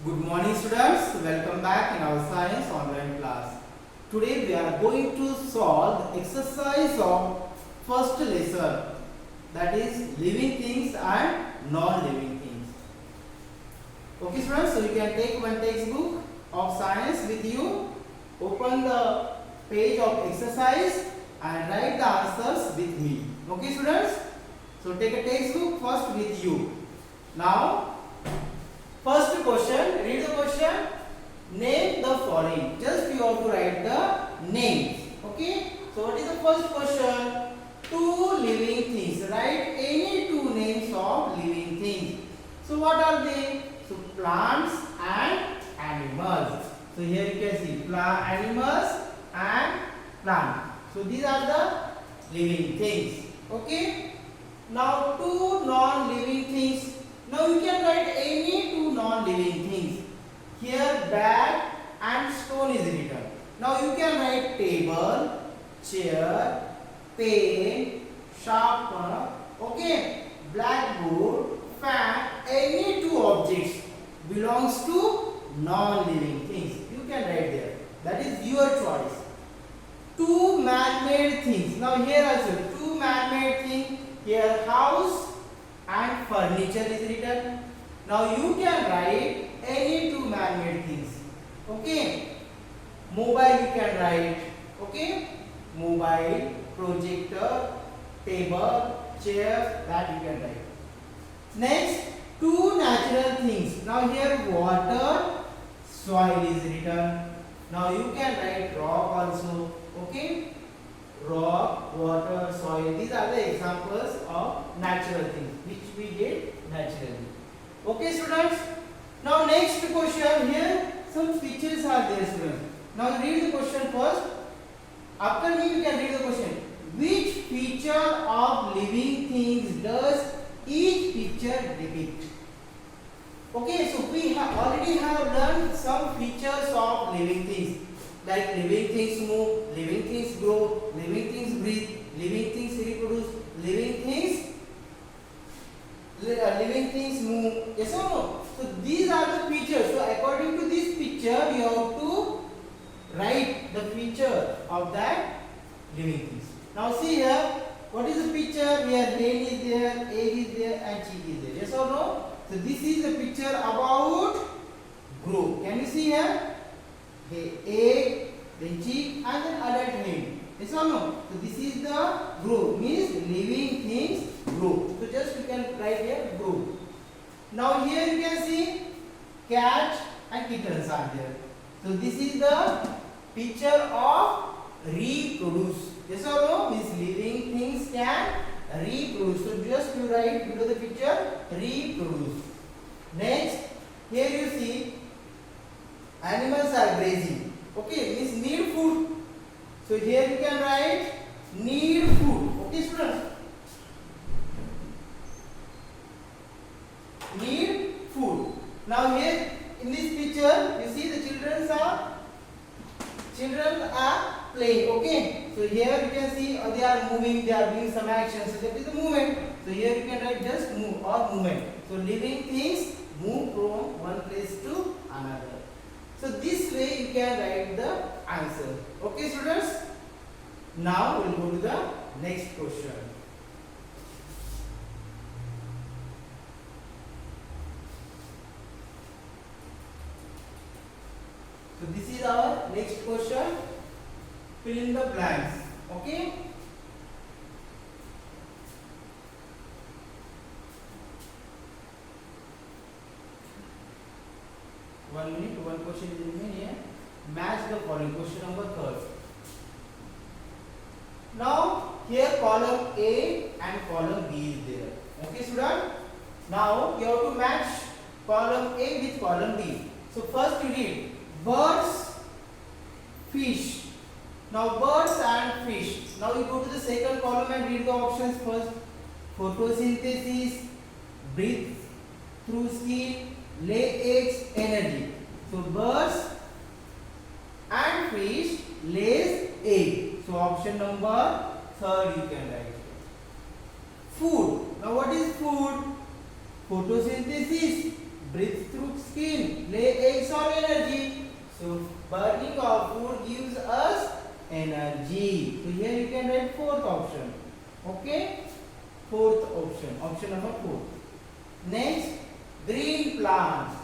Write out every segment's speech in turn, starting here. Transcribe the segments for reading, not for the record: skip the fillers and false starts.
Good morning students, welcome back in our science online class. Today we are going to solve the exercise of first lesson, that is living things and non-living things. Okay students, so you can take one textbook of science with you, open the page of exercise and write the answers with me. Okay students, so take a textbook first with you. Now first question, read the question, name the following. Just you have to write the names. Okay. So what is the first question? Two living things. Write any two names of living things. So what are they? So plants and animals. So here you can see animals and plant. So these are the living things. Okay. Now two non-living things. Now you can write any two non-living things. Here bag and stone is written. Now you can write table, chair, pen, sharpener, okay, blackboard, fan, any two objects belongs to non-living things. You can write there. That is your choice. Two man-made things. Now here also two man-made things. Here house and furniture is written. Now you can write any two man-made things. Okay. Mobile you can write. Okay. Mobile, projector, table, chair, that you can write. Next, two natural things. Now here water, soil is written. Now you can write rock also. Okay. Rock, water, soil. These are the examples of natural things which we get naturally. Okay, students. Now next question, here some features are there, students. Now read the question first. After me, you can read the question. Which feature of living things does each picture depict? Okay, so we already have learned some features of living things. Like living things move, living things grow, living things breathe, living things reproduce, living things move. Yes or no? So these are the features. So according to this picture, you have to write the feature of that living things. Now see here, what is the picture? Here brain is there, egg is there, and cheek is there. Yes or no? So this is the picture about growth. Can you see here? The egg, then cheek, and then adult head. Yes or no? So this is the growth, means living things grow. So just you can write here grow. Now here you can see cat and kittens are there. So this is the picture of reproduce. Yes or no? Means living things can reproduce. So just you write below the picture reproduce. Next, here you see animals are grazing. Okay, means need food. So here you can write need food. Okay, students. Need food. Now here in this picture, you see the children are playing. Okay. So here you can see they are moving. They are doing some action. So that is the movement. So here you can write just move or movement. So living things move from one place to another. So this way you can write the answer. Okay, students. Now we'll go to the next question. So this is our next question. Fill in the blanks. Okay. One minute, one question is remaining here. Match the following. Question number 3. Now here column A and column B is there. Okay, student. Now you have to match column A with column B. So first you read birds, fish. Now birds and fish. Now you go to the second column and read the options first. Photosynthesis, breathe through skin, lay eggs, energy. So birds and fish lays egg. So option number 3 you can write. Food. Now what is food? Photosynthesis, breathe through skin, lay eggs or energy. So burning of food gives us energy. So here you can write fourth option. Okay, fourth option, option number 4. Next, green plants.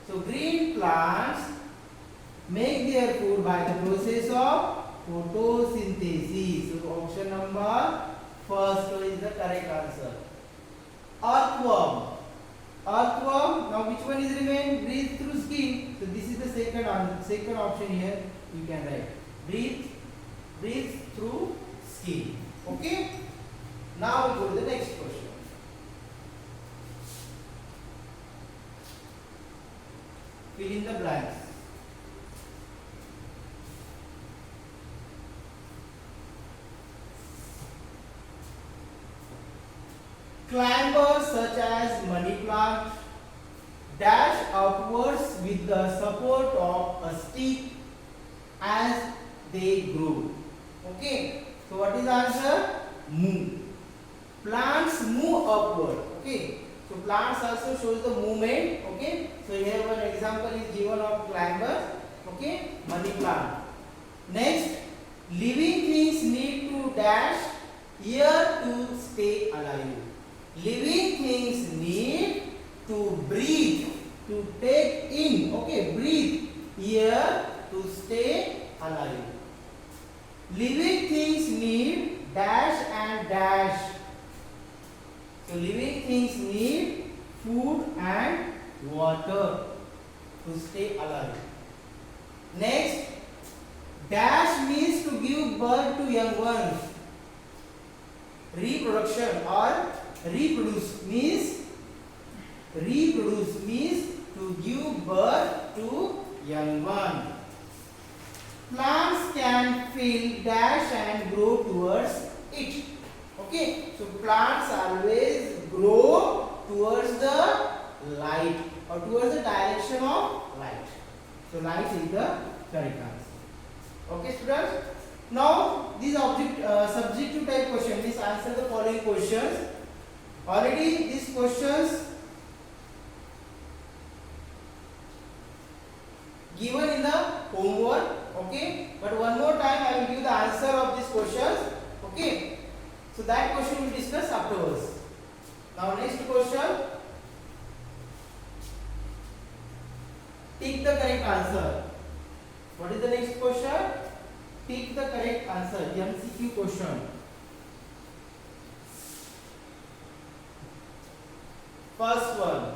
So green plants make their food by the process of photosynthesis. So option number first is the correct answer. Earthworm. Earthworm. Now which one is remain? Breathe through skin. So this is the second option here. You can write breathe through skin. Okay. Now we go to the next question. Fill in the blanks. Climbers such as money plant dash upwards with the support of a stick as they grow. Okay. So what is the answer? Move. Plants move upward. Okay. So plants also shows the movement. Okay. So here one example is given of climber. Okay. Money plant. Next, living things need to dash air to stay alive. Living things need to breathe, to take in, okay, breathe air to stay alive. Living things need dash and dash. So living things need food and water to stay alive. Next, dash means to give birth to young ones. Reproduction or reproduce means to give birth to young one. Plants can feel dash and grow towards it. Okay, so plants always grow towards the light or towards the direction of light. So light is the correct answer. Okay, students. Now this subjective type question means answer the following questions. Already these questions given in the homework. Okay, but one more time I will give the answer of these questions. Okay, so that question we will discuss afterwards. Now next question, tick the correct answer. What is the next question? Tick the correct answer. MCQ question. First one,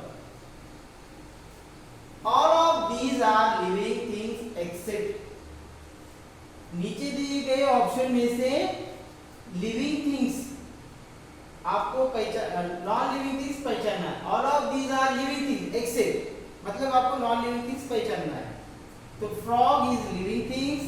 all of these are living things except. नीचे दिए गए option में से living things आपको पहचान, non living things पहचानना है. All of these are living things except मतलब आपको नॉन लिविंग थिंग्स पहचानना है. तो frog is living things,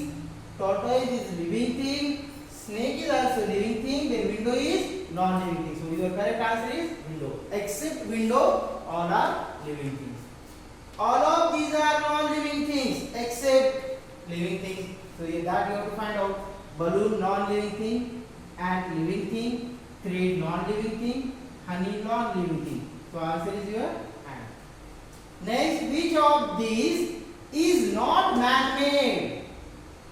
tortoise is living thing, snake is also living thing, then window is non-living thing. So your correct answer is window. Except window, all are living things. All of these are non-living things except living things. So that you have to find out. Balloon non-living thing, ant living thing, thread non-living thing, honey non-living thing. So answer is your ant. Next, which of these is not man-made?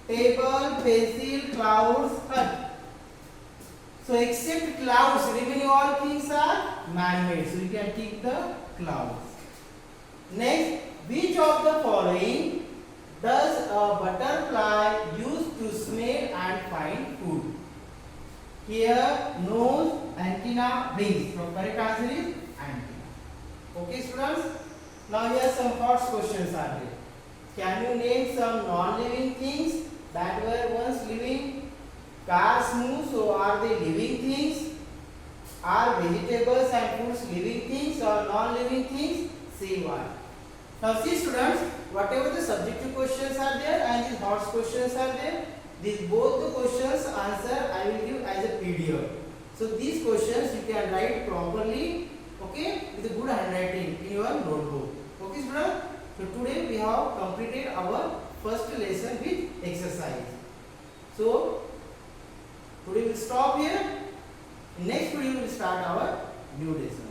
Table, pencil, clouds, hut. So except clouds, remaining all things are man-made. So you can take the clouds. Next, which of the following does a butterfly use to smell and find food? Here, nose, antenna, wings. So correct answer is antenna. Okay, students. Now here some hot questions are there. Can you name some non-living things that were once living? Cars move, so are they living things? Are vegetables and fruits living things or non-living things? Say why. Now see students, whatever the subjective questions are there and these hot questions are there, these both the questions answer I will give as a PDF. So these questions you can write properly, okay, with a good handwriting in your notebook. Okay students. So today we have completed our first lesson with exercise. So today we will stop here. In next video we will start our new lesson.